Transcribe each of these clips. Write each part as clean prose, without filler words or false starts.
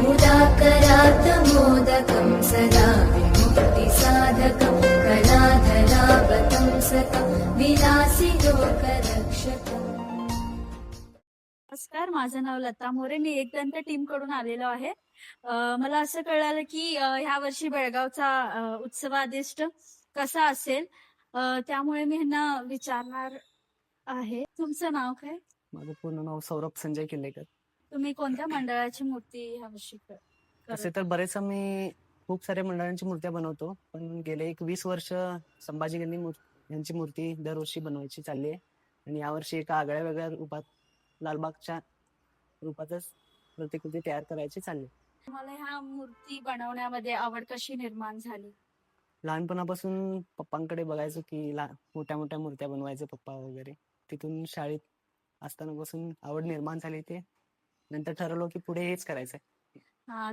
मुदाकरात् मोदकं सदा विमुक्तिसाधकं कलाधरावतंसकं विलासिलोकरक्षकम्. नमस्कार, माझं नाव लता मोरे. मी एकदंत टीम कडून आलेलो आहे. मला असं कळालं की ह्या वर्षी बेळगावचा उत्सवादिष्ट कसा असेल, त्यामुळे मी ह्यांना विचारणार आहे. तुमचं नाव काय? माझं पूर्ण नाव सौरभ संजय किल्लेकर. तुम्ही कोणत्या मंडळाची मूर्ती ह्या वर्षी तसे तर बरेच आम्ही खूप साऱ्या मंडळांची मूर्त्या बनवतो, पण गेले 20 वर्ष संभाजी गल्ली यांची मूर्ती दरवर्षी बनवायची चालली आहे. आणि यावर्षी एका आगळ्या वेगळ्या रूपात लालबागच्या रूपातच प्रतिकृती तयार करायची चालली. तुम्हाला ह्या मूर्ती बनवण्यामध्ये आवड कशी निर्माण झाली? लहानपणापासून पप्पांकडे बघायचो की मोठ्या मोठ्या मूर्त्या बनवायचे पप्पा वगैरे. तिथून शाळेत असतानापासून आवड निर्माण झाली. ते नंतर ठरवलं की पुढे हेच करायचंय.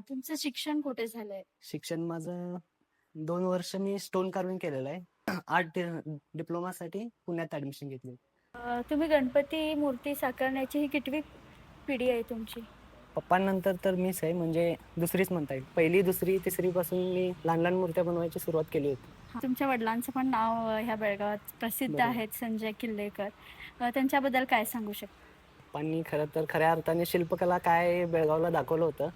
तुमचं शिक्षण कुठे झालंय? शिक्षण माझं 2 वर्ष मी स्टोन कार्विंग केलेलं आहे. आर्ट डिप्लोमासाठी पुण्यात ऍडमिशन घेतली. तुम्ही गणपती मूर्ती साकारण्याची ही कितवी पिढी आहे तुमची? पप्पांनंतर तर मीच आहे, म्हणजे दुसरीच म्हणता येईल. पहिली, दुसरी, तिसरी पासून मी लहान लहान मूर्त्या बनवायची सुरुवात केली होती. तुमच्या वडिलांचं पण नाव ह्या बेळगावात प्रसिद्ध बरोबर. आहेत, संजय किल्लेकर. त्यांच्याबद्दल काय सांगू शकता? पप्पांनी खरं तर खऱ्या अर्थाने शिल्पकला काय बेळगावला दाखवलं होतं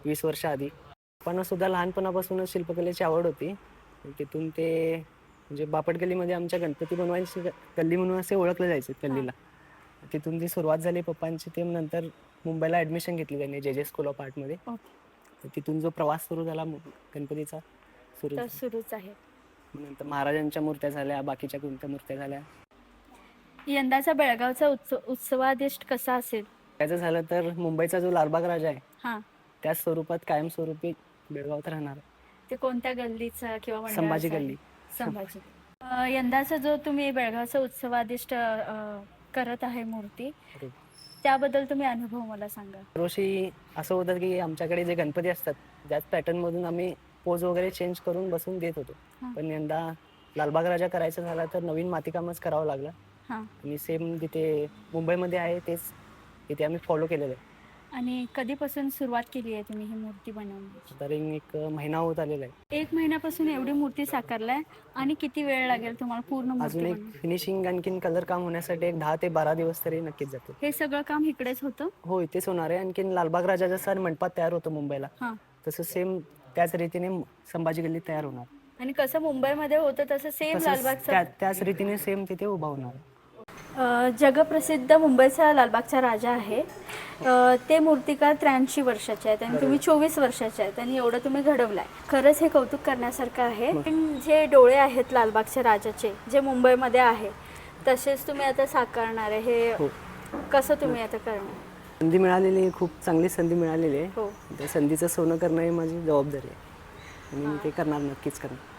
20 वर्ष आधी. पप्पांना सुद्धा लहानपणापासूनच शिल्पकलेची आवड होती. तिथून ते म्हणजे बापट गल्लीमध्ये आमच्या गणपती बनवायची गल्ली म्हणून असे ओळखले जायचे गल्लीला. तिथून जी सुरुवात झाली पप्पांची, ते नंतर मुंबईला ऍडमिशन घेतली त्यांनी जे स्कूल ऑफ आर्टमध्ये. तिथून जो प्रवास सुरू झाला गणपतीचा सुरूच आहे. नंतर महाराजांच्या मूर्त्या झाल्या, बाकीच्या कोणत्या मूर्त्या झाल्या. यंदाचा बेळगावचा उत्सवादिष्ट कसा असेल? त्याचं झालं तर मुंबईचा जो लालबाग राजा आहे हा, त्याच स्वरूपात कायमस्वरूपी बेळगावात राहणार. ते कोणत्या गल्लीचा किंवा मंडळाचा संभाजी आहे? गल्ली. संभाजी. यंदाचा जो तुम्ही बेळगावचा उत्सवादिष्ट करत आहे मूर्ती, त्याबद्दल तुम्ही अनुभव मला सांगा. दरवर्षी असं होतं की आमच्याकडे जे गणपती असतात त्याच पॅटर्न मधून आम्ही पोज वगैरे चेंज करून बसून देत होतो. पण यंदा लालबाग राजा करायचं झाला तर नवीन मातीकामच करावं लागलं. आणि सेम जिथे मुंबईमध्ये आहे तेच इथे आम्ही फॉलो केलेलं आहे. आणि कधीपासून सुरुवात केली आहे तुम्ही ही मूर्ती बनवण्याची? तरी 1 महिना होत आलेला आहे. 1 महिन्यापासून एवढी मूर्ती साकारलाय. आणि किती वेळ लागेल तुम्हाला पूर्ण मूर्ती अजून एक बनवायला? फिनिशिंग आणखीन कलर काम होण्यासाठी 10 ते 12 दिवस तरी नक्कीच जातील. हे सगळं काम इकडेच होतं? हो, इथेच होणार आहे. आणखीन लालबाग राजा जसा मंडपात तयार होतो मुंबईला, तसं सेम त्याच रीतीने संभाजी गल्लीत तयार होणार. आणि कसं मुंबईमध्ये होतं तसं सेम लालबागचा त्याच रीतीने सेम तिथे उभा होणार. जगप्रसिद्ध मुंबईचा लालबागचा राजा आहे. ते मूर्तिकार 83 वर्षाचे आहेत आणि तुम्ही 24 वर्षाचे आहेत आणि एवढं तुम्ही घडवलाय. खरंच हे कौतुक करण्यासारखं आहे. पण जे डोळे आहेत लालबागच्या राजाचे, जे मुंबईमध्ये आहे, तसेच तुम्ही आता साकारणार आहे. हे कसं तुम्ही आता करणार? संधी मिळालेली आहे, खूप चांगली संधी मिळालेली आहे. हो, त्या संधीचं सोनं करणं ही माझी जबाबदारी आहे आणि मी ते करणार, नक्कीच करणार.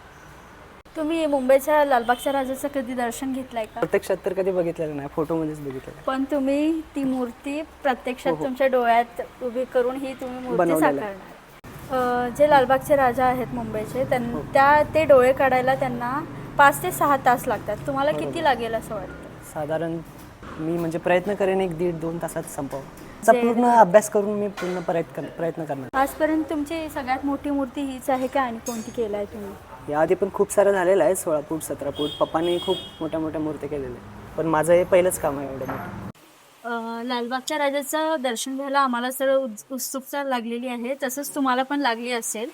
तुम्ही मुंबईच्या लालबागच्या राजाचं कधी दर्शन घेतलंय का? प्रत्यक्षात तर कधी बघितलेलं नाही, फोटोमध्येच बघितलेलं. पण तुम्ही ती मूर्ती प्रत्यक्षात तुमच्या डोळ्यात उभी करून ही तुम्ही मूर्ती साकारणार. जे लालबागचे राजा आहेत मुंबईचे, ते डोळे काढायला त्यांना 5 ते 6 तास लागतात. तुम्हाला किती लागेल असं वाटतं? साधारण मी म्हणजे प्रयत्न करेन 1-1.5-2 तासात संपव. पूर्ण अभ्यास करून मी पूर्ण प्रयत्न करणार. आजपर्यंत तुमची सगळ्यात मोठी मूर्ती हीच आहे का आणि कोणती केलाय तुम्ही? याआधी पण खूप सारं झालेलं आहे, 16 फूट 17 फूट. पप्पांनी खूप मोठ्या मोठ्या मूर्त्या केलेल्या आहेत, पण माझं हे पहिलंच काम आहे एवढं मोठं. लालबागच्या राजाचं दर्शन घ्यायला आम्हाला सर्व उत्सुकता लागलेली आहे, तसंच तुम्हाला पण लागली असेल.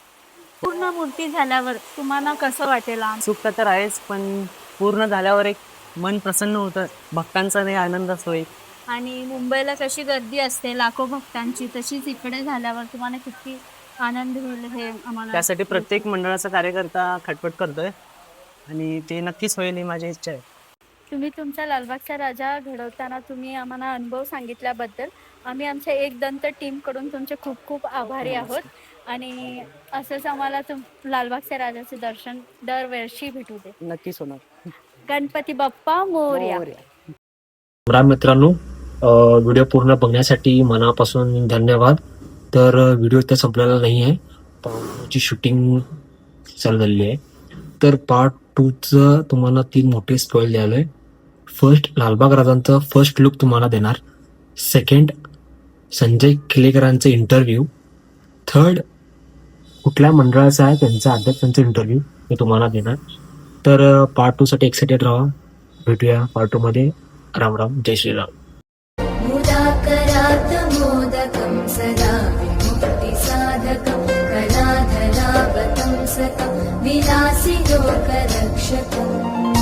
पूर्ण मूर्ती झाल्यावर तुम्हाला कसं वाटेल? उत्सुकता तर आहेच, पण पूर्ण झाल्यावर एक मन प्रसन्न होतं, भक्तांचा नाही आनंद असतो एक. आणि मुंबईला कशी गर्दी असते लाखो भक्तांची, तशीच इकडे झाल्यावर तुम्हाला किती आनंद होईल हे आम्हाला. त्यासाठी प्रत्येक मंडळाचा कार्यकर्ता खटपट करतोय आणि ते नक्कीच होईल ही माझी इच्छा आहे. तुम्ही तुमचा लालबागचा राजा घडवताना तुम्ही आम्हाला अनुभव सांगितल्याबद्दल आम्ही आमच्या एकदंत टीमकडून तुमचे खूप खूप आभारी आहोत. आणि असंच आम्हाला लालबागच्या राजाचे दर्शन दरवर्षी भेटू दे. नक्कीच होणार. गणपती बाप्पा मोरया. मित्रांनो, व्हिडिओ पूर्ण बघण्यासाठी मनापासून धन्यवाद. तर व्हिडिओ इथे संपलेला नाही आहे, पार्ट शूटिंग चालू झालेली आहे. तर पार्ट 2चं तुम्हाला 3 मोठे स्पॉइल द्यायला आहे. फर्स्ट, लालबाग राजांचं फर्स्ट लुक तुम्हाला देणार. सेकंड, संजय किल्लेकरांचे इंटरव्ह्यू. थर्ड कुठल्या मंडळाचा आहे त्यांचा अद्याप त्यांचा इंटरव्ह्यू मी तुम्हाला देणार. तर पार्ट 2 साठी एक्साइटेड राहा. भेटूया पार्ट 2 मध्ये. राम राम, जय श्रीराम. मुदाकरात् मोदकं सदा विमुक्तिसाधकं कलाधरावतं सकं विलासि लोकरक्षकम्